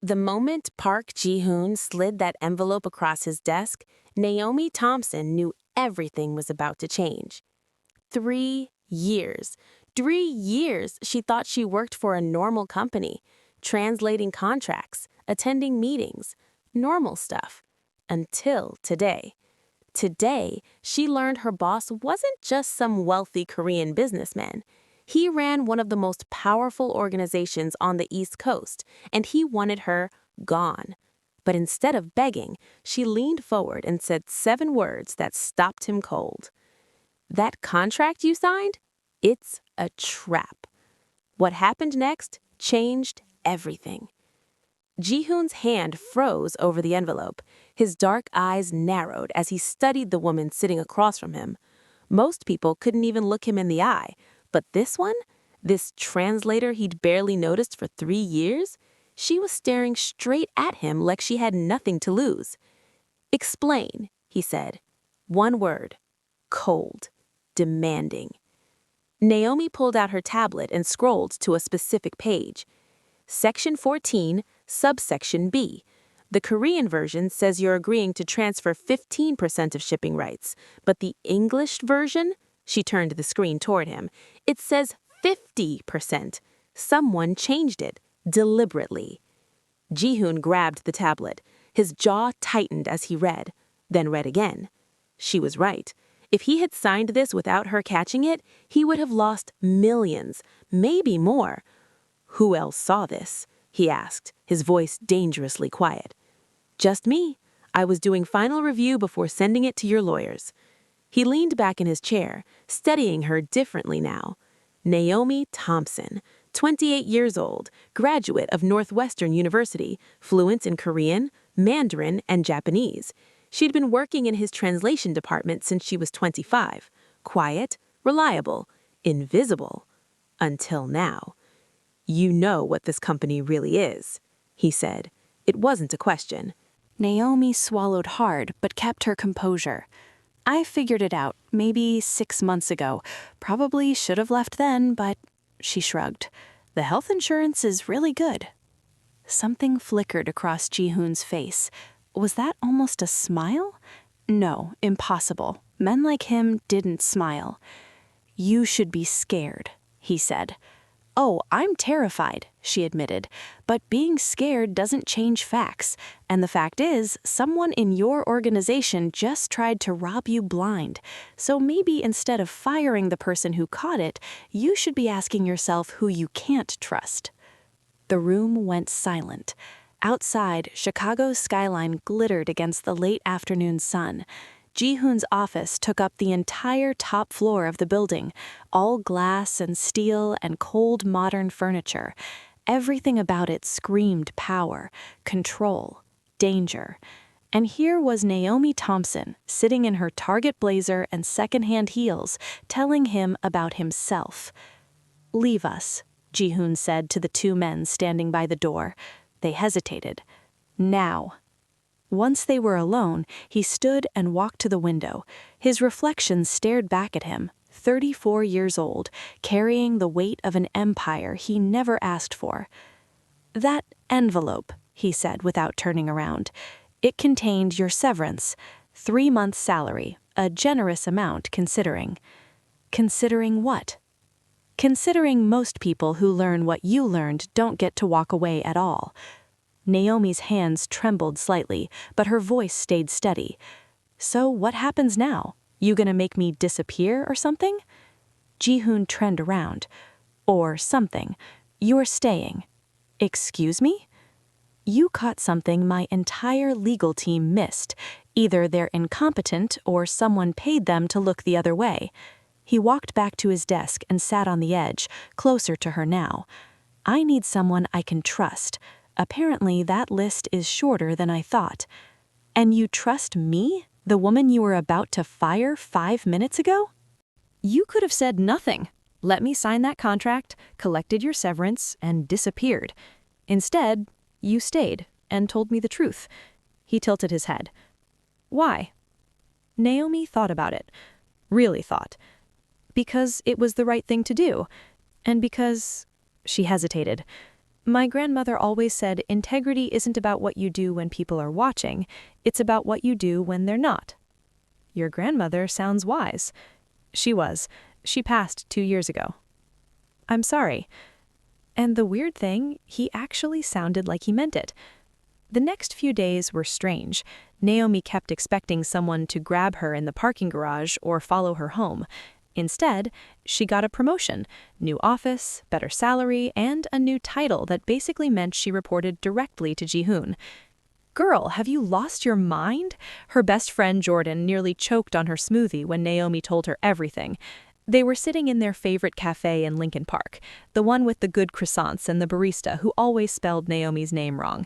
The moment Park Ji-hoon slid that envelope across his desk, Naomi Thompson knew everything was about to change. 3 years. 3 years she thought she worked for a normal company, translating contracts, attending meetings, normal stuff. Until today. Today, she learned her boss wasn't just some wealthy Korean businessman. He ran one of the most powerful organizations on the East Coast, and he wanted her gone. But instead of begging, she leaned forward and said 7 words that stopped him cold. "That contract you signed? It's a trap." What happened next changed everything. Ji-hoon's hand froze over the envelope. His dark eyes narrowed as he studied the woman sitting across from him. Most people couldn't even look him in the eye, but this one, this translator he'd barely noticed for 3 years, she was staring straight at him like she had nothing to lose. "Explain," he said. One word. Cold. Demanding. Naomi pulled out her tablet and scrolled to a specific page. Section 14, subsection B. The Korean version says you're agreeing to transfer 15% of shipping rights, but the English version, she turned the screen toward him, it says 50%. Someone changed it, deliberately. Ji-hoon grabbed the tablet. His jaw tightened as he read, then read again. She was right. If he had signed this without her catching it, he would have lost millions, maybe more. "Who else saw this?" he asked, his voice dangerously quiet. "Just me. I was doing final review before sending it to your lawyers." He leaned back in his chair, studying her differently now. Naomi Thompson, 28 years old, graduate of Northwestern University, fluent in Korean, Mandarin, and Japanese. She'd been working in his translation department since she was 25. Quiet, reliable, invisible. Until now. "You know what this company really is," he said. It wasn't a question. Naomi swallowed hard but kept her composure. "I figured it out, maybe 6 months ago. Probably should have left then, but..." She shrugged. "The health insurance is really good." Something flickered across Ji-hoon's face. Was that almost a smile? No, impossible. Men like him didn't smile. "You should be scared," he said. "Oh, I'm terrified," she admitted, "but being scared doesn't change facts. And the fact is, someone in your organization just tried to rob you blind. So maybe instead of firing the person who caught it, you should be asking yourself who you can't trust." The room went silent. Outside, Chicago's skyline glittered against the late afternoon sun. Ji-hoon's office took up the entire top floor of the building, all glass and steel and cold modern furniture. Everything about it screamed power, control, danger. And here was Naomi Thompson, sitting in her Target blazer and secondhand heels, telling him about himself. "Leave us," Ji-hoon said to the 2 men standing by the door. They hesitated. "Now." Once they were alone, he stood and walked to the window. His reflection stared back at him, 34 years old, carrying the weight of an empire he never asked for. "That envelope," he said without turning around. "It contained your severance, 3 months' salary, a generous amount considering." "Considering what?" "Considering most people who learn what you learned don't get to walk away at all." Naomi's hands trembled slightly, but her voice stayed steady. "So what happens now? You gonna make me disappear or something?" Ji-hoon turned around. "Or something. You're staying." "Excuse me?" "You caught something my entire legal team missed. Either they're incompetent or someone paid them to look the other way." He walked back to his desk and sat on the edge, closer to her now. "I need someone I can trust. Apparently that list is shorter than I thought." "And you trust me, the woman you were about to fire 5 minutes ago?" "You could have said nothing. Let me sign that contract, collected your severance, and disappeared. Instead, you stayed and told me the truth." He tilted his head. "Why?" Naomi thought about it. Really thought. "Because it was the right thing to do. And because..." She hesitated. My grandmother always said integrity isn't about what you do when people are watching, it's about what you do when they're not. Your grandmother sounds wise. She was. She passed 2 years ago. I'm sorry. And the weird thing, he actually sounded like he meant it. The next few days were strange. Naomi kept expecting someone to grab her in the parking garage or follow her home. Instead, she got a promotion, new office, better salary, and a new title that basically meant she reported directly to Ji-hoon. Girl, have you lost your mind? Her best friend Jordan nearly choked on her smoothie when Naomi told her everything. They were sitting in their favorite cafe in Lincoln Park, the one with the good croissants and the barista who always spelled Naomi's name wrong.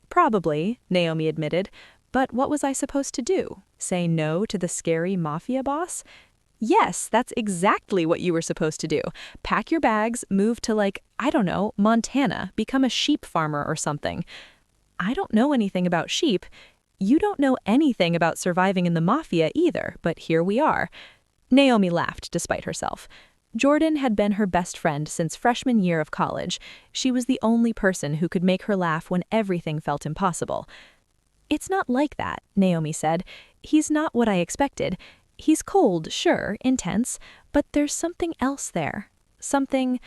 Probably, Naomi admitted, but what was I supposed to do? Say no to the scary Mafia boss? Yes, that's exactly what you were supposed to do. Pack your bags, move to I don't know, Montana, become a sheep farmer or something. I don't know anything about sheep. You don't know anything about surviving in the Mafia either, but here we are. Naomi laughed despite herself. Jordan had been her best friend since freshman year of college. She was the only person who could make her laugh when everything felt impossible. It's not like that, Naomi said. He's not what I expected. He's cold, sure, intense, but there's something else there. Something...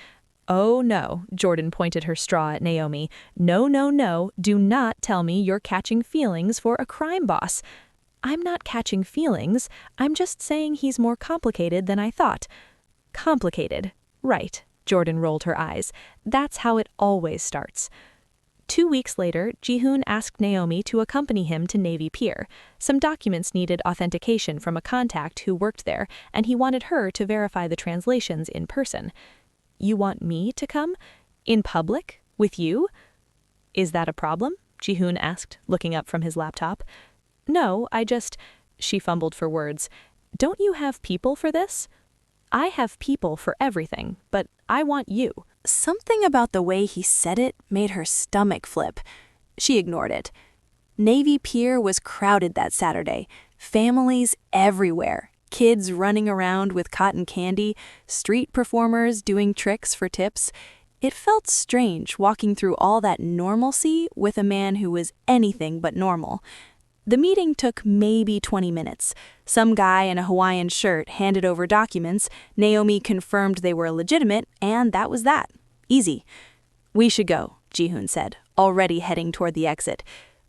Oh no, Jordan pointed her straw at Naomi. No, no, no, do not tell me you're catching feelings for a crime boss. I'm not catching feelings, I'm just saying he's more complicated than I thought. Complicated. Right, Jordan rolled her eyes. That's how it always starts. 2 weeks later, Ji-hoon asked Naomi to accompany him to Navy Pier. Some documents needed authentication from a contact who worked there, and he wanted her to verify the translations in person. You want me to come? In public? With you? Is that a problem? Ji-hoon asked, looking up from his laptop. No, she fumbled for words. Don't you have people for this? I have people for everything, but I want you. Something about the way he said it made her stomach flip. She ignored it. Navy Pier was crowded that Saturday. Families everywhere. Kids running around with cotton candy, street performers doing tricks for tips. It felt strange walking through all that normalcy with a man who was anything but normal. The meeting took maybe 20 minutes. Some guy in a Hawaiian shirt handed over documents, Naomi confirmed they were legitimate, and that was that. Easy. We should go, Ji-hoon said, already heading toward the exit.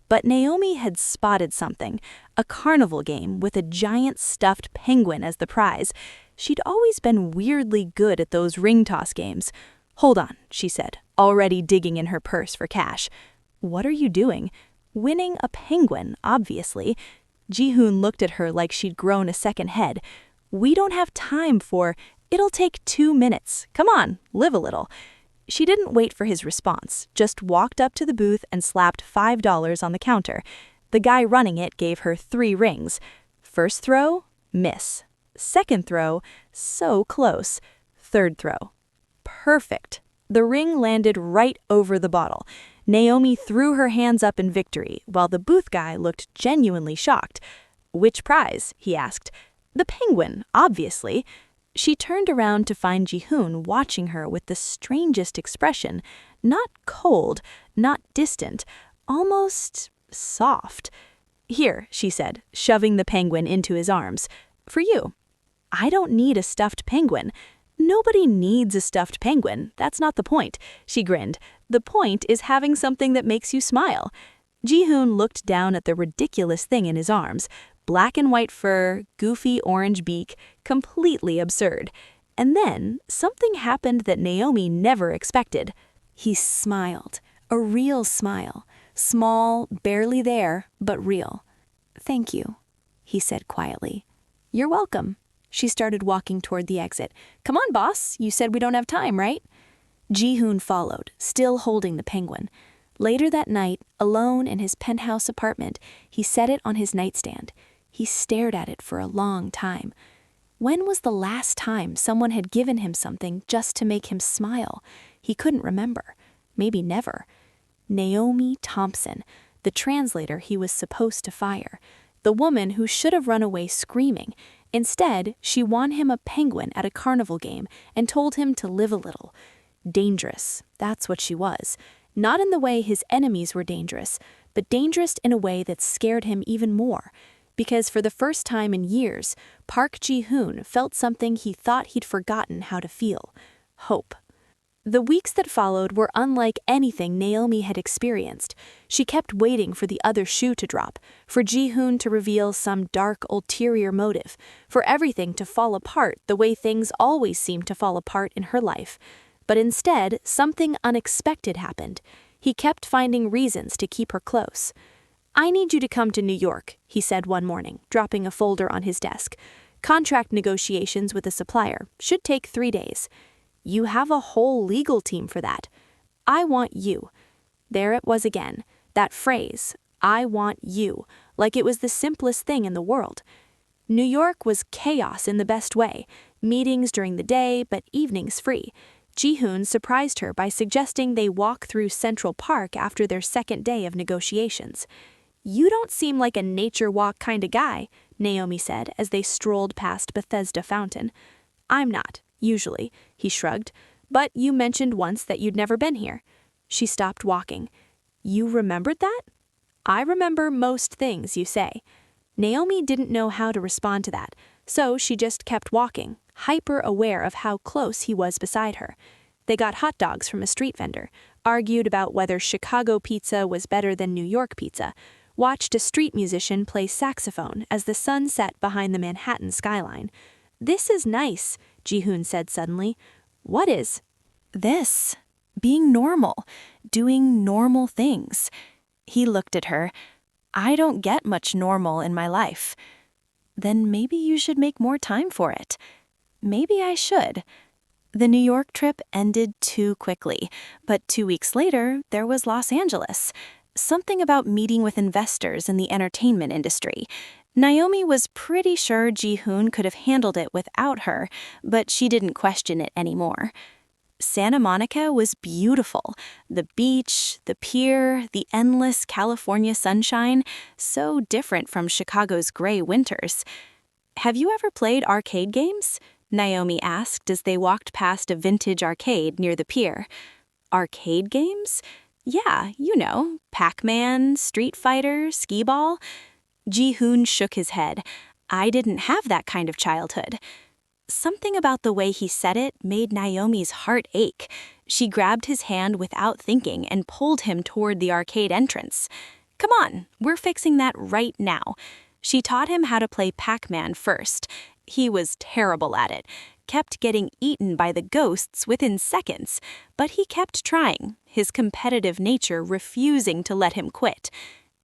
But Naomi had spotted something, a carnival game with a giant stuffed penguin as the prize. She'd always been weirdly good at those ring toss games. Hold on, she said, already digging in her purse for cash. What are you doing? Winning a penguin, obviously. Ji-hoon looked at her like she'd grown a second head. We don't have time for, it'll take 2 minutes. Come on, live a little. She didn't wait for his response, just walked up to the booth and slapped $5 on the counter. The guy running it gave her 3 rings. First throw, miss. Second throw, so close. Third throw, perfect. The ring landed right over the bottle. Naomi threw her hands up in victory, while the booth guy looked genuinely shocked. Which prize? He asked. The penguin, obviously. She turned around to find Ji-hoon watching her with the strangest expression, not cold, not distant, almost soft. Here, she said, shoving the penguin into his arms. For you. I don't need a stuffed penguin. Nobody needs a stuffed penguin. That's not the point. She grinned. The point is having something that makes you smile. Ji-hoon looked down at the ridiculous thing in his arms. Black and white fur, goofy orange beak, completely absurd. And then something happened that Naomi never expected. He smiled, a real smile, small, barely there, but real. Thank you, he said quietly. You're welcome. She started walking toward the exit. Come on, boss, you said we don't have time, right? Ji-hoon followed, still holding the penguin. Later that night, alone in his penthouse apartment, he set it on his nightstand. He stared at it for a long time. When was the last time someone had given him something just to make him smile? He couldn't remember. Maybe never. Naomi Thompson, the translator he was supposed to fire. The woman who should have run away screaming. Instead, she won him a penguin at a carnival game and told him to live a little. Dangerous, that's what she was. Not in the way his enemies were dangerous, but dangerous in a way that scared him even more. Because for the first time in years, Park Ji-hoon felt something he thought he'd forgotten how to feel: hope. The weeks that followed were unlike anything Naomi had experienced. She kept waiting for the other shoe to drop, for Ji-hoon to reveal some dark, ulterior motive, for everything to fall apart the way things always seemed to fall apart in her life. But instead, something unexpected happened. He kept finding reasons to keep her close. "I need you to come to New York," he said one morning, dropping a folder on his desk. "Contract negotiations with a supplier. Should take 3 days. You have a whole legal team for that. I want you." There it was again, that phrase, "I want you," like it was the simplest thing in the world. New York was chaos in the best way, meetings during the day, but evenings free. Ji-hoon surprised her by suggesting they walk through Central Park after their second day of negotiations. "You don't seem like a nature walk kind of guy," Naomi said as they strolled past Bethesda Fountain. "I'm not, usually," he shrugged, "but you mentioned once that you'd never been here." She stopped walking. "You remembered that?" "I remember most things you say." Naomi didn't know how to respond to that, so she just kept walking, hyper aware of how close he was beside her. They got hot dogs from a street vendor, argued about whether Chicago pizza was better than New York pizza, watched a street musician play saxophone as the sun set behind the Manhattan skyline. "This is nice," Ji-hoon said suddenly. "What is?" "This. Being normal. Doing normal things." He looked at her. "I don't get much normal in my life." "Then maybe you should make more time for it." "Maybe I should." The New York trip ended too quickly, but 2 weeks later, there was Los Angeles. Something about meeting with investors in the entertainment industry. Naomi was pretty sure Ji-hoon could have handled it without her, but she didn't question it anymore. Santa Monica was beautiful. The beach, the pier, the endless California sunshine, so different from Chicago's gray winters. "Have you ever played arcade games?" Naomi asked as they walked past a vintage arcade near the pier. "Arcade games? Yeah, you know, Pac-Man, Street Fighter, Skee-Ball." Ji-hoon shook his head. "I didn't have that kind of childhood." Something about the way he said it made Naomi's heart ache. She grabbed his hand without thinking and pulled him toward the arcade entrance. "Come on, we're fixing that right now." She taught him how to play Pac-Man first. He was terrible at it, kept getting eaten by the ghosts within seconds, but he kept trying, his competitive nature refusing to let him quit.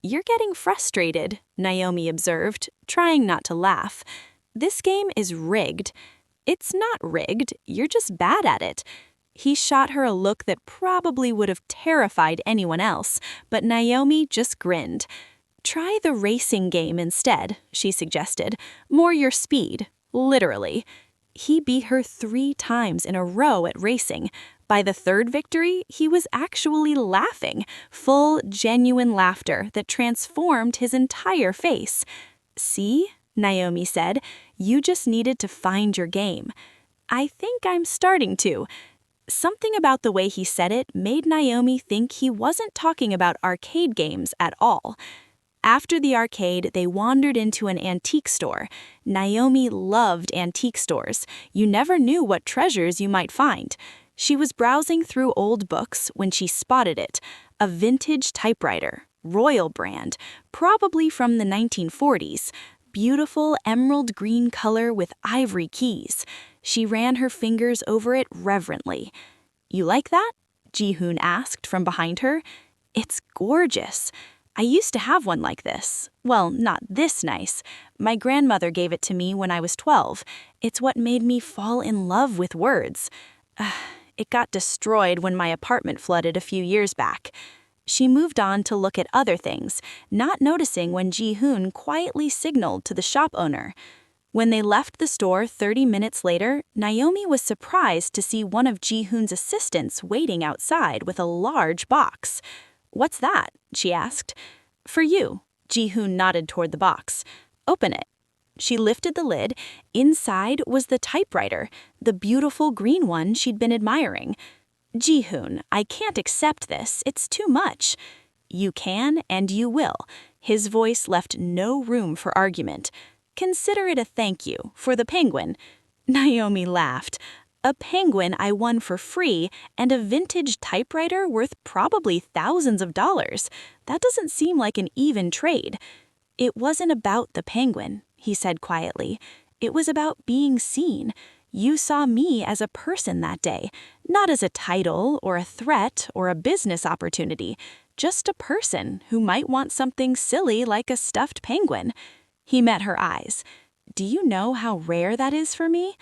"You're getting frustrated," Naomi observed, trying not to laugh. "This game is rigged." "It's not rigged, you're just bad at it." He shot her a look that probably would have terrified anyone else, but Naomi just grinned. "Try the racing game instead," she suggested. "More your speed, literally." He beat her 3 times in a row at racing. By the 3rd victory, he was actually laughing, full, genuine laughter that transformed his entire face. "See?" Naomi said, "you just needed to find your game." "I think I'm starting to." Something about the way he said it made Naomi think he wasn't talking about arcade games at all. After the arcade, they wandered into an antique store. Naomi loved antique stores. You never knew what treasures you might find. She was browsing through old books when she spotted it, a vintage typewriter, Royal brand, probably from the 1940s. Beautiful emerald green color with ivory keys. She ran her fingers over it reverently. "You like that?" Ji-hoon asked from behind her. "It's gorgeous. I used to have one like this. Well, not this nice. My grandmother gave it to me when I was 12. It's what made me fall in love with words. It got destroyed when my apartment flooded a few years back." She moved on to look at other things, not noticing when Ji-hoon quietly signaled to the shop owner. When they left the store 30 minutes later, Naomi was surprised to see one of Ji-hoon's assistants waiting outside with a large box. "What's that?" she asked. "For you." Ji-hoon nodded toward the box. "Open it." She lifted the lid. Inside was the typewriter, the beautiful green one she'd been admiring. Ji-hoon, I can't accept this. It's too much. You can and you will. His voice left no room for argument. Consider it a thank you for the penguin. Naomi laughed. A penguin I won for free and a vintage typewriter worth probably thousands of dollars. That doesn't seem like an even trade. It wasn't about the penguin, he said quietly. It was about being seen. You saw me as a person that day, not as a title or a threat or a business opportunity, just a person who might want something silly like a stuffed penguin. He met her eyes. Do you know how rare that is for me?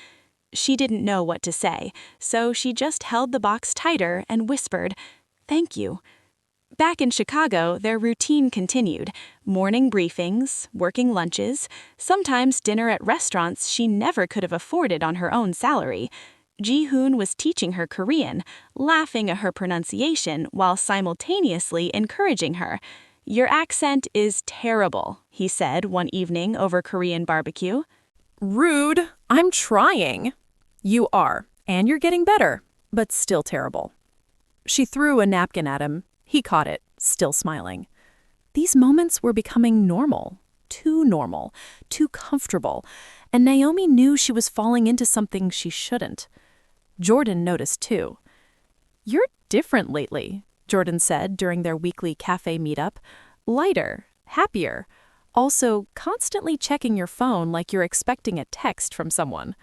She didn't know what to say, so she just held the box tighter and whispered, "Thank you." Back in Chicago, their routine continued. Morning briefings, working lunches, sometimes dinner at restaurants she never could have afforded on her own salary. Ji-hoon was teaching her Korean, laughing at her pronunciation while simultaneously encouraging her. "Your accent is terrible," he said one evening over Korean barbecue. Rude. I'm trying. You are, and you're getting better, but still terrible. She threw a napkin at him. He caught it, still smiling. These moments were becoming normal, too comfortable, and Naomi knew she was falling into something she shouldn't. Jordan noticed too. "You're different lately," Jordan said during their weekly cafe meetup. "Lighter, happier. Also, constantly checking your phone like you're expecting a text from someone.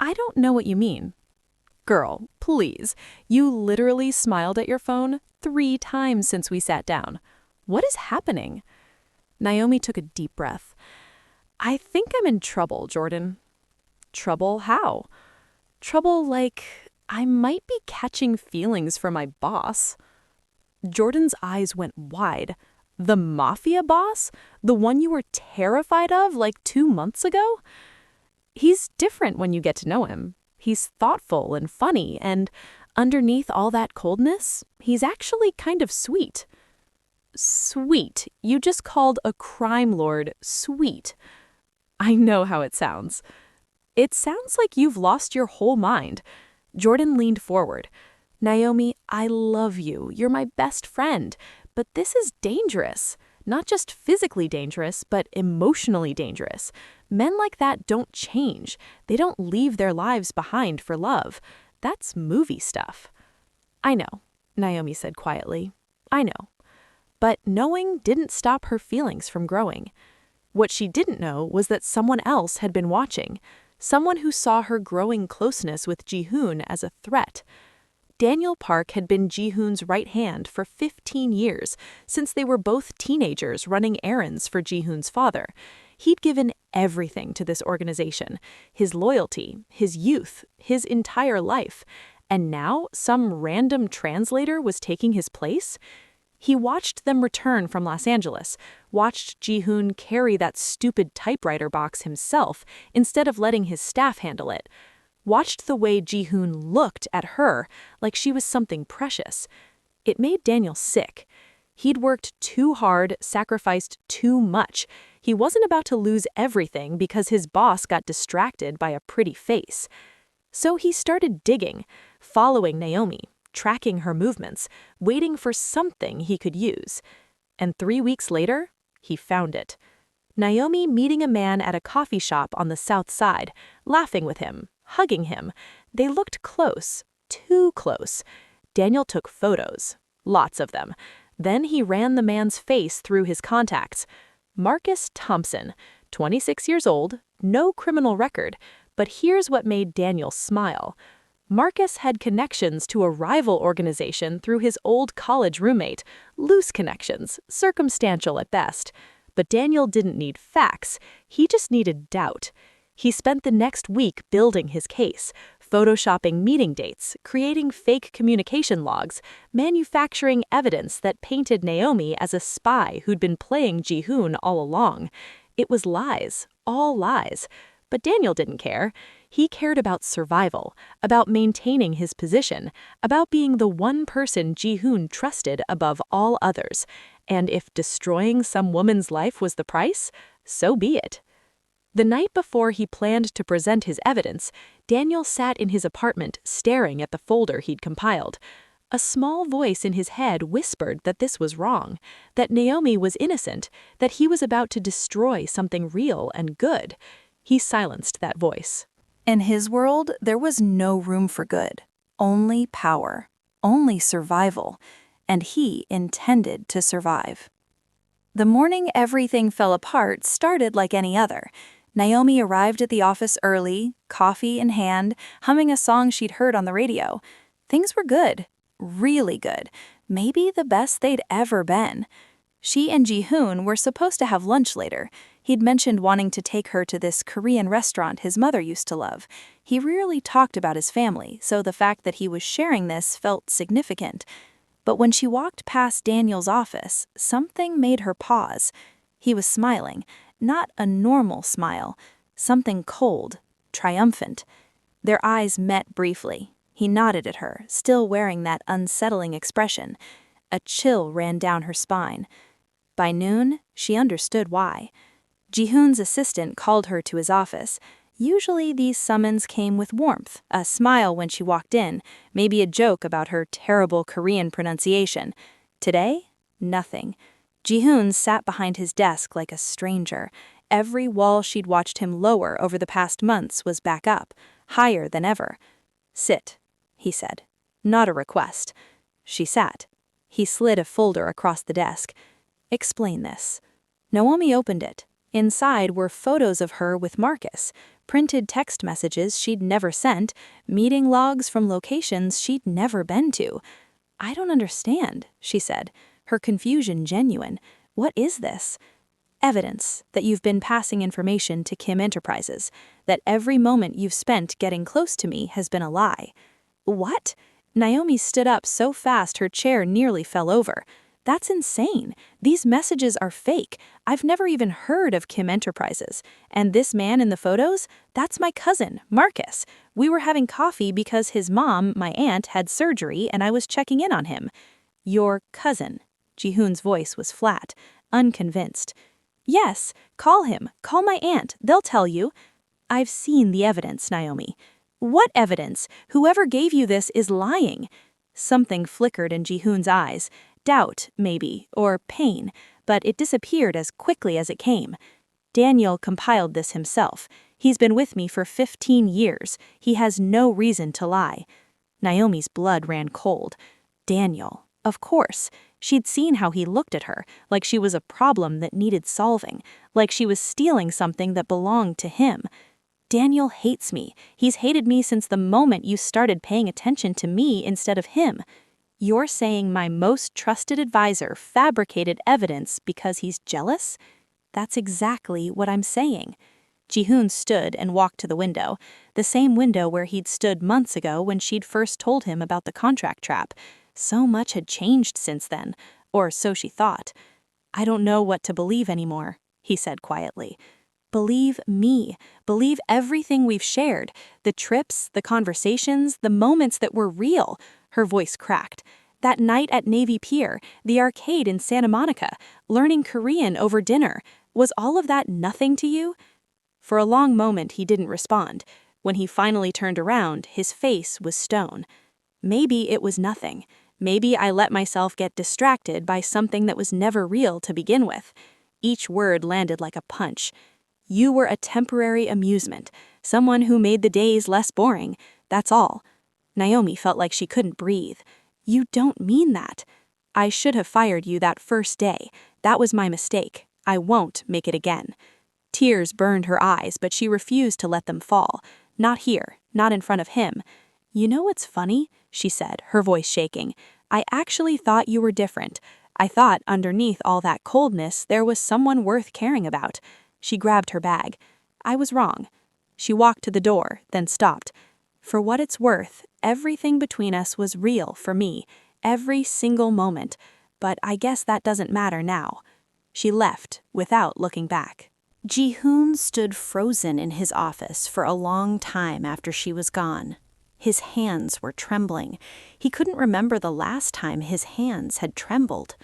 I don't know what you mean." "Girl, please. You literally smiled at your phone 3 times since we sat down. What is happening?" Naomi took a deep breath. "I think I'm in trouble, Jordan." "Trouble how?" "Trouble like I might be catching feelings for my boss." Jordan's eyes went wide. "The Mafia boss? The one you were terrified of like 2 months ago?" "He's different when you get to know him. He's thoughtful and funny, and underneath all that coldness, he's actually kind of sweet." "Sweet? You just called a crime lord sweet." "I know how it sounds." "It sounds like you've lost your whole mind." Jordan leaned forward. "Naomi, I love you. You're my best friend. But this is dangerous. Not just physically dangerous, but emotionally dangerous. Men like that don't change. They don't leave their lives behind for love. That's movie stuff." "I know," Naomi said quietly. "I know." But knowing didn't stop her feelings from growing. What she didn't know was that someone else had been watching, someone who saw her growing closeness with Ji-hoon as a threat. Daniel Park had been Ji-hoon's right hand for 15 years, since they were both teenagers running errands for Ji-hoon's father. He'd given everything to this organization, his loyalty, his youth, his entire life. And now some random translator was taking his place? He watched them return from Los Angeles, watched Ji-hoon carry that stupid typewriter box himself instead of letting his staff handle it. Watched the way Ji-hoon looked at her like she was something precious. It made Daniel sick. He'd worked too hard, sacrificed too much. He wasn't about to lose everything because his boss got distracted by a pretty face. So he started digging, following Naomi, tracking her movements, waiting for something he could use. And 3 weeks later, he found it. Naomi meeting a man at a coffee shop on the South Side, laughing with him, hugging him. They looked close, too close. Daniel took photos, lots of them. Then he ran the man's face through his contacts. Marcus Thompson, 26 years old, no criminal record, but here's what made Daniel smile. Marcus had connections to a rival organization through his old college roommate, loose connections, circumstantial at best. But Daniel didn't need facts, he just needed doubt. He spent the next week building his case, photoshopping meeting dates, creating fake communication logs, manufacturing evidence that painted Naomi as a spy who'd been playing Ji-hoon all along. It was lies, all lies. But Daniel didn't care. He cared about survival, about maintaining his position, about being the one person Ji-hoon trusted above all others. And if destroying some woman's life was the price, so be it. The night before he planned to present his evidence, Daniel sat in his apartment staring at the folder he'd compiled. A small voice in his head whispered that this was wrong, that Naomi was innocent, that he was about to destroy something real and good. He silenced that voice. In his world, there was no room for good, only power, only survival, and he intended to survive. The morning everything fell apart started like any other. Naomi arrived at the office early, coffee in hand, humming a song she'd heard on the radio. Things were good, really good, maybe the best they'd ever been. She and Ji-hoon were supposed to have lunch later. He'd mentioned wanting to take her to this Korean restaurant his mother used to love. He rarely talked about his family, so the fact that he was sharing this felt significant. But when she walked past Daniel's office, something made her pause. He was smiling, not a normal smile, something cold, triumphant. Their eyes met briefly. He nodded at her, still wearing that unsettling expression. A chill ran down her spine. By noon, she understood why. Ji-hoon's assistant called her to his office. Usually these summons came with warmth, a smile when she walked in, maybe a joke about her terrible Korean pronunciation. Today, nothing. Ji-hoon sat behind his desk like a stranger. Every wall she'd watched him lower over the past months was back up, higher than ever. "Sit," he said. Not a request. She sat. He slid a folder across the desk. "Explain this." Naomi opened it. Inside were photos of her with Marcus, printed text messages she'd never sent, meeting logs from locations she'd never been to. "I don't understand," she said, her confusion genuine. "What is this?" "Evidence that you've been passing information to Kim Enterprises, that every moment you've spent getting close to me has been a lie." "What?" Naomi stood up so fast her chair nearly fell over. "That's insane. These messages are fake. I've never even heard of Kim Enterprises. And this man in the photos? That's my cousin, Marcus. We were having coffee because his mom, my aunt, had surgery and I was checking in on him." "Your cousin?" Ji-hoon's voice was flat, unconvinced. "Yes, call him. Call my aunt. They'll tell you." "I've seen the evidence, Naomi." "What evidence? Whoever gave you this is lying." Something flickered in Ji-hoon's eyes. Doubt, maybe, or pain, but it disappeared as quickly as it came. "Daniel compiled this himself. He's been with me for 15 years. He has no reason to lie." Naomi's blood ran cold. Daniel, of course. She'd seen how he looked at her, like she was a problem that needed solving, like she was stealing something that belonged to him. "Daniel hates me. He's hated me since the moment you started paying attention to me instead of him." "You're saying my most trusted advisor fabricated evidence because he's jealous?" "That's exactly what I'm saying." Ji-hoon stood and walked to the window, the same window where he'd stood months ago when she'd first told him about the contract trap. So much had changed since then, or so she thought. "I don't know what to believe anymore," he said quietly. "Believe me. Believe everything we've shared. The trips, the conversations, the moments that were real." Her voice cracked. "That night at Navy Pier, the arcade in Santa Monica, learning Korean over dinner. Was all of that nothing to you?" For a long moment he didn't respond. When he finally turned around, his face was stone. "Maybe it was nothing. Maybe I let myself get distracted by something that was never real to begin with." Each word landed like a punch. "You were a temporary amusement, someone who made the days less boring. That's all." Naomi felt like she couldn't breathe. "You don't mean that." "I should have fired you that first day. That was my mistake. I won't make it again." Tears burned her eyes, but she refused to let them fall. Not here, not in front of him. "You know what's funny?" she said, her voice shaking. "I actually thought you were different. I thought underneath all that coldness there was someone worth caring about." She grabbed her bag. "I was wrong." She walked to the door, then stopped. "For what it's worth, everything between us was real for me, every single moment. But I guess that doesn't matter now." She left, without looking back. Ji-hoon stood frozen in his office for a long time after she was gone. His hands were trembling. He couldn't remember the last time his hands had trembled.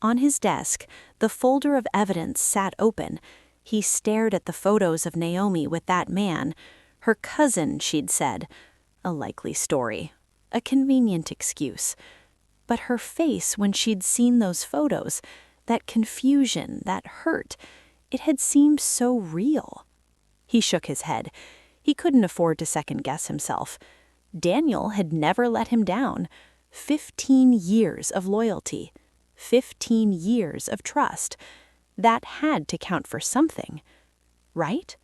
On his desk, the folder of evidence sat open. He stared at the photos of Naomi with that man. Her cousin, she'd said. A likely story. A convenient excuse. But her face when she'd seen those photos, that confusion, that hurt, it had seemed so real. He shook his head. He couldn't afford to second-guess himself. Daniel had never let him down. 15 years of loyalty. 15 years of trust. That had to count for something, right?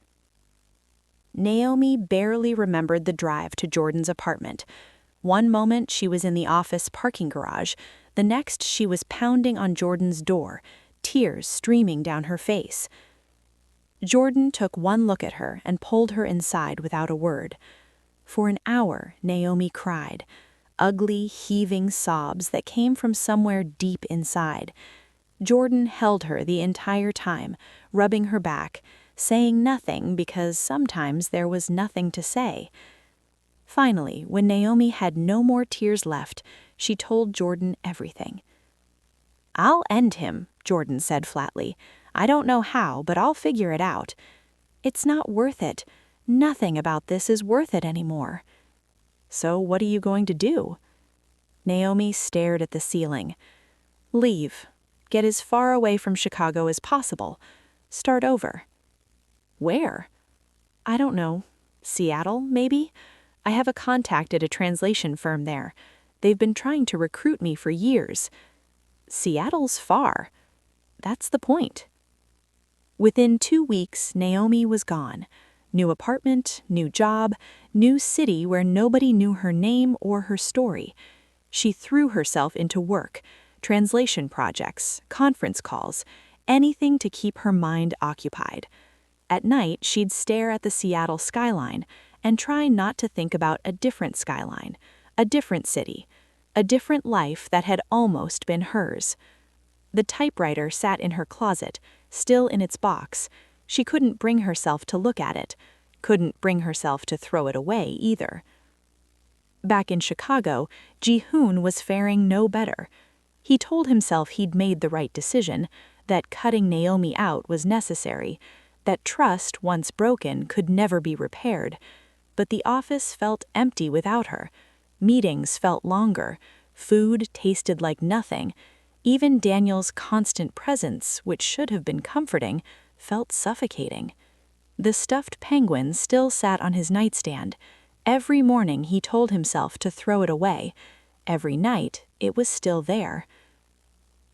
Naomi barely remembered the drive to Jordan's apartment. One moment she was in the office parking garage, the next she was pounding on Jordan's door, tears streaming down her face. Jordan took one look at her and pulled her inside without a word. For an hour, Naomi cried, ugly, heaving sobs that came from somewhere deep inside. Jordan held her the entire time, rubbing her back, saying nothing because sometimes there was nothing to say. Finally, when Naomi had no more tears left, she told Jordan everything. "I'll end him," Jordan said flatly. "I don't know how, but I'll figure it out. It's not worth it. Nothing about this is worth it anymore." "So what are you going to do?" Naomi stared at the ceiling. "Leave. Get as far away from Chicago as possible. Start over." "Where?" "I don't know. Seattle, maybe? I have a contact at a translation firm there. They've been trying to recruit me for years." "Seattle's far." "That's the point." Within 2 weeks, Naomi was gone. New apartment, new job, new city where nobody knew her name or her story. She threw herself into work, translation projects, conference calls, anything to keep her mind occupied. At night, she'd stare at the Seattle skyline and try not to think about a different skyline, a different city, a different life that had almost been hers. The typewriter sat in her closet, still in its box. She couldn't bring herself to look at it, couldn't bring herself to throw it away either. Back in Chicago, Ji-hoon was faring no better. He told himself he'd made the right decision, that cutting Naomi out was necessary, that trust, once broken, could never be repaired. But the office felt empty without her. Meetings felt longer. Food tasted like nothing. Even Daniel's constant presence, which should have been comforting, felt suffocating. The stuffed penguin still sat on his nightstand. Every morning he told himself to throw it away. Every night it was still there.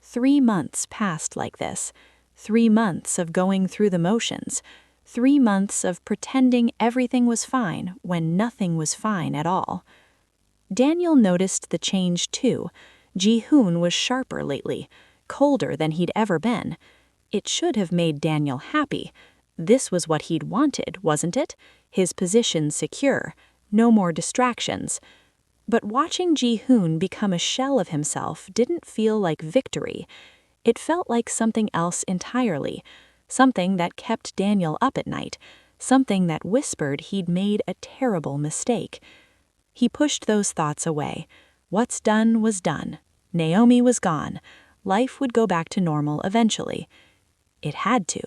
3 months passed like this. 3 months of going through the motions. 3 months of pretending everything was fine when nothing was fine at all. Daniel noticed the change too. Ji-hoon was sharper lately, colder than he'd ever been. It should have made Daniel happy. This was what he'd wanted, wasn't it? His position secure, no more distractions. But watching Ji-hoon become a shell of himself didn't feel like victory. It felt like something else entirely, something that kept Daniel up at night, something that whispered he'd made a terrible mistake. He pushed those thoughts away. What's done was done. Naomi was gone. Life would go back to normal eventually. It had to.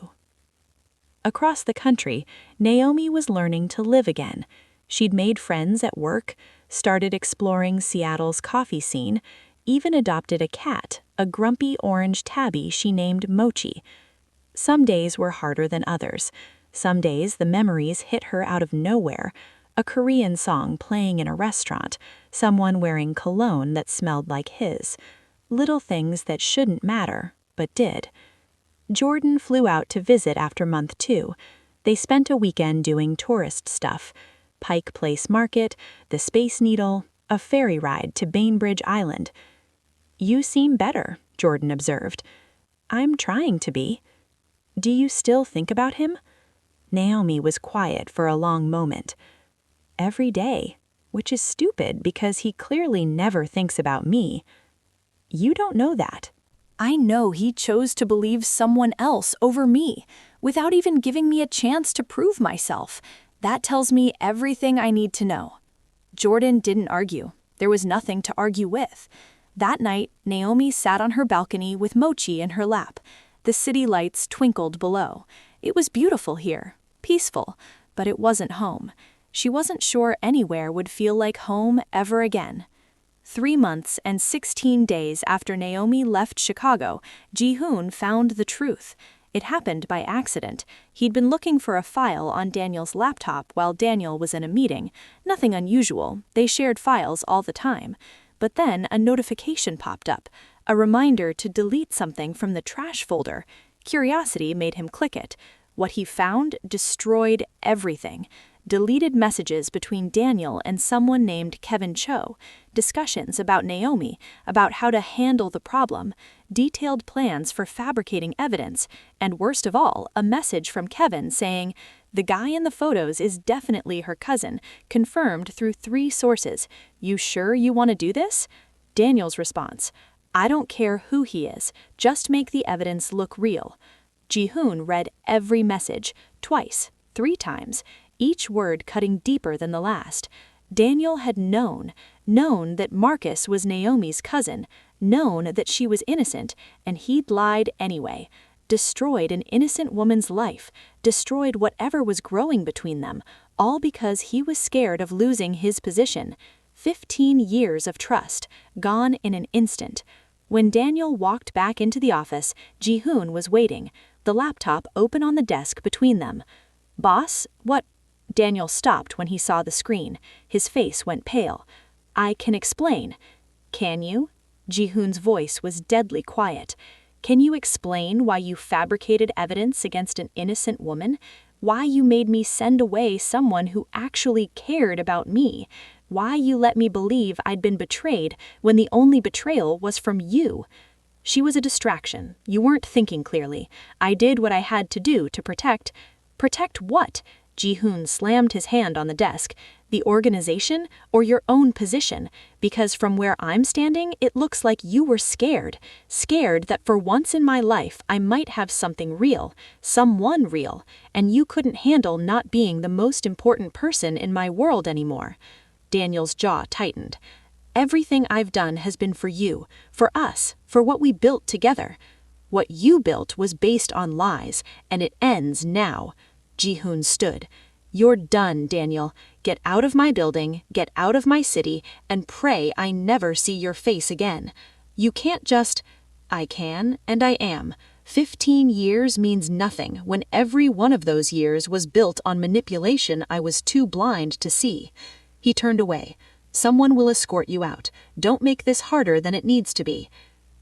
Across the country, Naomi was learning to live again. She'd made friends at work, started exploring Seattle's coffee scene, even adopted a cat, a grumpy orange tabby she named Mochi. Some days were harder than others. Some days the memories hit her out of nowhere. A Korean song playing in a restaurant, someone wearing cologne that smelled like his. Little things that shouldn't matter, but did. Jordan flew out to visit after month 2. They spent a weekend doing tourist stuff. Pike Place Market, the Space Needle, a ferry ride to Bainbridge Island. "You seem better," Jordan observed. "I'm trying to be." "Do you still think about him?" Naomi was quiet for a long moment. "Every day, which is stupid because he clearly never thinks about me." "You don't know that." I know he chose to believe someone else over me, without even giving me a chance to prove myself. That tells me everything I need to know. Jordan didn't argue. There was nothing to argue with. That night, Naomi sat on her balcony with Mochi in her lap. The city lights twinkled below. It was beautiful here, peaceful, but it wasn't home. She wasn't sure anywhere would feel like home ever again. 3 months and 16 days after Naomi left Chicago, Ji-hoon found the truth. It happened by accident. He'd been looking for a file on Daniel's laptop while Daniel was in a meeting. Nothing unusual, they shared files all the time. But then a notification popped up, a reminder to delete something from the trash folder. Curiosity made him click it. What he found destroyed everything. Deleted messages between Daniel and someone named Kevin Cho, discussions about Naomi, about how to handle the problem, detailed plans for fabricating evidence, and worst of all, a message from Kevin saying, "The guy in the photos is definitely her cousin, confirmed through 3 sources. You sure you want to do this?" Daniel's response, "I don't care who he is, just make the evidence look real." Ji-hoon read every message, twice, 3 times, each word cutting deeper than the last. Daniel had known that Marcus was Naomi's cousin, known that she was innocent, and he'd lied anyway. Destroyed an innocent woman's life, destroyed whatever was growing between them, all because he was scared of losing his position. 15 years of trust, gone in an instant. When Daniel walked back into the office, Ji-hoon was waiting, the laptop open on the desk between them. "Boss, what?" Daniel stopped when he saw the screen. His face went pale. "I can explain." "Can you?" Ji-hoon's voice was deadly quiet. "Can you explain why you fabricated evidence against an innocent woman? Why you made me send away someone who actually cared about me? Why you let me believe I'd been betrayed when the only betrayal was from you?" "She was a distraction. You weren't thinking clearly. I did what I had to do to protect." "Protect what?" Ji-hoon slammed his hand on the desk. "The organization or your own position? Because from where I'm standing, it looks like you were scared. Scared that for once in my life I might have something real, someone real, and you couldn't handle not being the most important person in my world anymore." Daniel's jaw tightened. "Everything I've done has been for you, for us, for what we built together. What you built was based on lies, and it ends now." Ji-hoon stood. "You're done, Daniel. Get out of my building, get out of my city, and pray I never see your face again. You can't just—" "I can, and I am. 15 years means nothing when every one of those years was built on manipulation I was too blind to see." He turned away. "Someone will escort you out. Don't make this harder than it needs to be."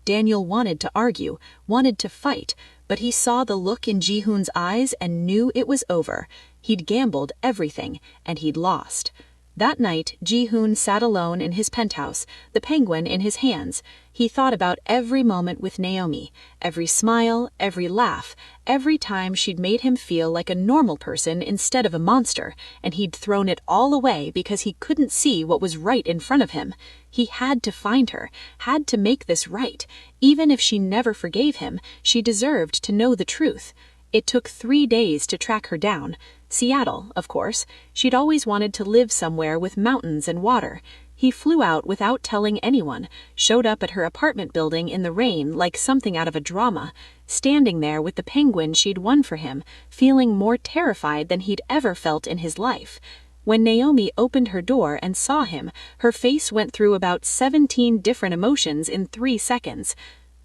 Daniel wanted to argue, wanted to fight, but he saw the look in Ji-hoon's eyes and knew it was over. He'd gambled everything, and he'd lost. That night, Ji-hoon sat alone in his penthouse, the penguin in his hands. He thought about every moment with Naomi, every smile, every laugh, every time she'd made him feel like a normal person instead of a monster, and he'd thrown it all away because he couldn't see what was right in front of him. He had to find her, had to make this right. Even if she never forgave him, she deserved to know the truth. It took 3 days to track her down. Seattle, of course. She'd always wanted to live somewhere with mountains and water. He flew out without telling anyone, showed up at her apartment building in the rain like something out of a drama, standing there with the penguin she'd won for him, feeling more terrified than he'd ever felt in his life. When Naomi opened her door and saw him, her face went through about 17 different emotions in 3 seconds.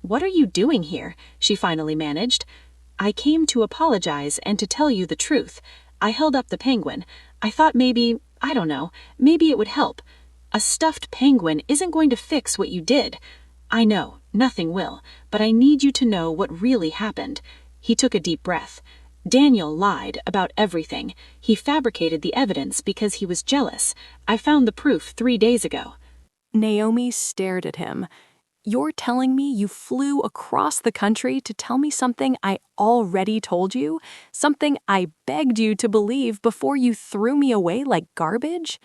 "What are you doing here?" she finally managed. "I came to apologize and to tell you the truth. I held up the penguin. I thought maybe, I don't know, maybe it would help. A stuffed penguin isn't going to fix what you did. I know, nothing will, but I need you to know what really happened." He took a deep breath. "Daniel lied about everything. He fabricated the evidence because he was jealous. I found the proof 3 days ago." Naomi stared at him. "You're telling me you flew across the country to tell me something I already told you? Something I begged you to believe before you threw me away like garbage?"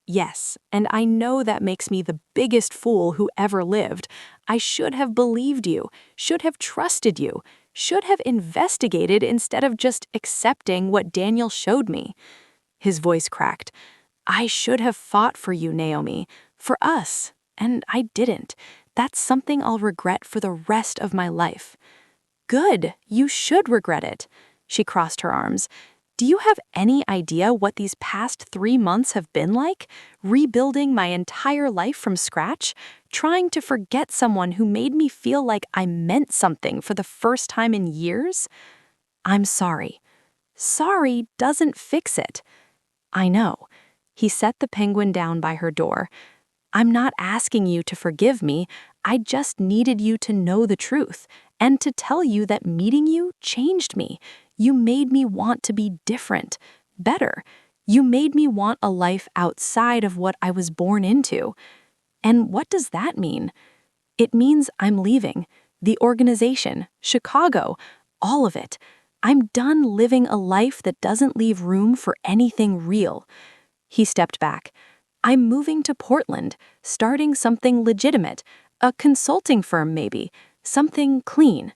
"Yes, and I know that makes me the biggest fool who ever lived. I should have believed you, should have trusted you, should have investigated instead of just accepting what Daniel showed me." His voice cracked. "I should have fought for you, Naomi, for us, and I didn't. That's something I'll regret for the rest of my life." "Good, you should regret it." She crossed her arms. Do you have any idea what these past 3 months have been like? Rebuilding my entire life from scratch? Trying to forget someone who made me feel like I meant something for the first time in years? I'm sorry. Sorry doesn't fix it. I know. He set the penguin down by her door. I'm not asking you to forgive me. I just needed you to know the truth and to tell you that meeting you changed me. You made me want to be different, better. You made me want a life outside of what I was born into. And what does that mean? It means I'm leaving. The organization, Chicago, all of it. I'm done living a life that doesn't leave room for anything real. He stepped back. I'm moving to Portland, starting something legitimate, a consulting firm maybe, something clean.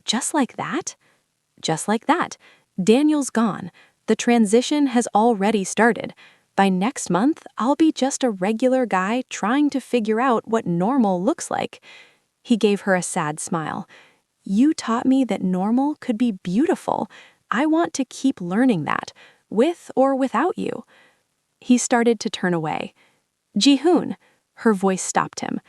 Just like that? Just like that. Daniel's gone. The transition has already started. By next month, I'll be just a regular guy trying to figure out what normal looks like. He gave her a sad smile. You taught me that normal could be beautiful. I want to keep learning that, with or without you. He started to turn away. Ji-hoon, her voice stopped him.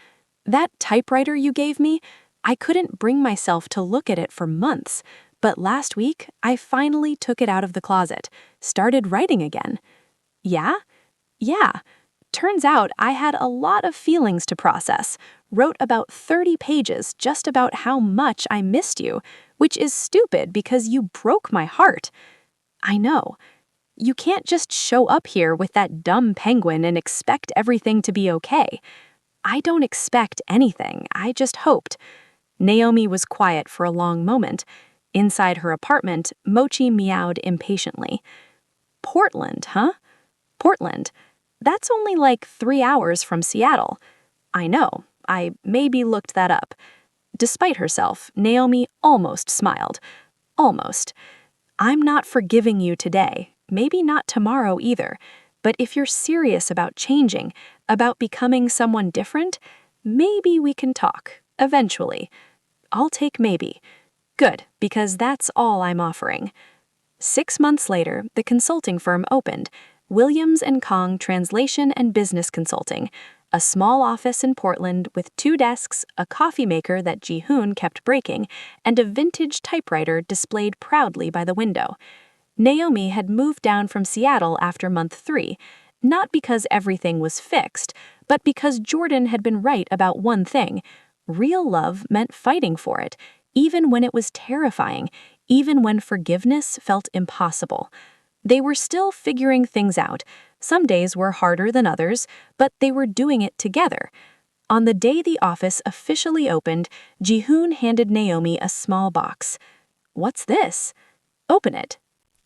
That typewriter you gave me, I couldn't bring myself to look at it for months, but last week I finally took it out of the closet, started writing again. Yeah? Yeah. Turns out I had a lot of feelings to process, wrote about 30 pages just about how much I missed you, which is stupid because you broke my heart. I know. You can't just show up here with that dumb penguin and expect everything to be okay. I don't expect anything, I just hoped. Naomi was quiet for a long moment. Inside her apartment, Mochi meowed impatiently. Portland, huh? Portland. That's only like 3 hours from Seattle. I know, I maybe looked that up. Despite herself, Naomi almost smiled. Almost. I'm not forgiving you today. Maybe not tomorrow either, but if you're serious about changing, about becoming someone different, maybe we can talk, eventually. I'll take maybe. Good, because that's all I'm offering. 6 months later, the consulting firm opened, Williams & Kong Translation and Business Consulting, a small office in Portland with 2 desks, a coffee maker that Ji-hoon kept breaking, and a vintage typewriter displayed proudly by the window. Naomi had moved down from Seattle after month 3, not because everything was fixed, but because Jordan had been right about one thing. Real love meant fighting for it, even when it was terrifying, even when forgiveness felt impossible. They were still figuring things out. Some days were harder than others, but they were doing it together. On the day the office officially opened, Ji-hoon handed Naomi a small box. What's this? Open it.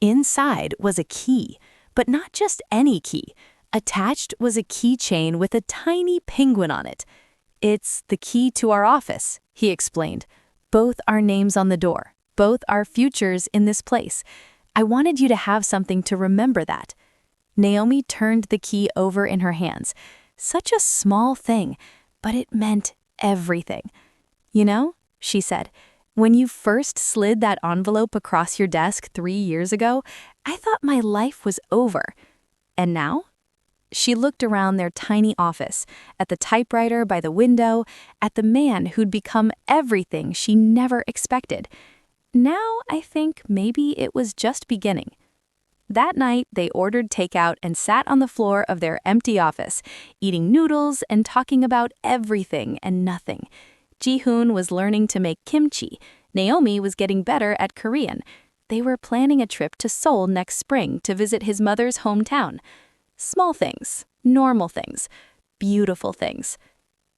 Inside was a key, but not just any key. Attached was a keychain with a tiny penguin on it. It's the key to our office, he explained. Both our names on the door, both our futures in this place. I wanted you to have something to remember that. Naomi turned the key over in her hands. Such a small thing, but it meant everything. You know, she said, when you first slid that envelope across your desk 3 years ago, I thought my life was over. And now? She looked around their tiny office, at the typewriter by the window, at the man who'd become everything she never expected. Now I think maybe it was just beginning. That night, they ordered takeout and sat on the floor of their empty office, eating noodles and talking about everything and nothing. Ji-hoon was learning to make kimchi. Naomi was getting better at Korean. They were planning a trip to Seoul next spring to visit his mother's hometown. Small things, normal things, beautiful things.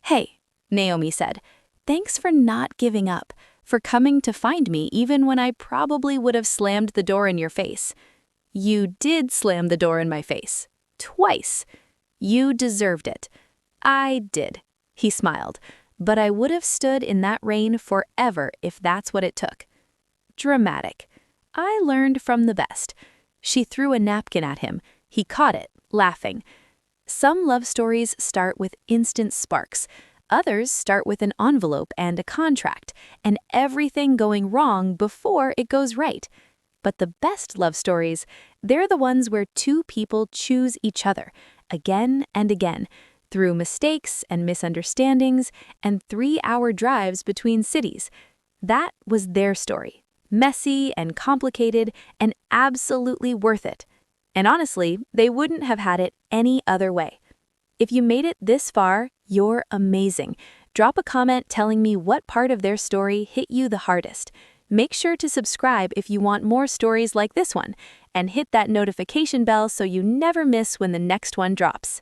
Hey, Naomi said, thanks for not giving up, for coming to find me even when I probably would have slammed the door in your face. You did slam the door in my face. Twice. You deserved it. I did. He smiled. But I would have stood in that rain forever if that's what it took. Dramatic. I learned from the best. She threw a napkin at him. He caught it, laughing. Some love stories start with instant sparks. Others start with an envelope and a contract, and everything going wrong before it goes right. But the best love stories, they're the ones where two people choose each other, again and again, through mistakes and misunderstandings and 3-hour drives between cities. That was their story. Messy and complicated and absolutely worth it. And honestly, they wouldn't have had it any other way. If you made it this far, you're amazing. Drop a comment telling me what part of their story hit you the hardest. Make sure to subscribe if you want more stories like this one, and hit that notification bell so you never miss when the next one drops.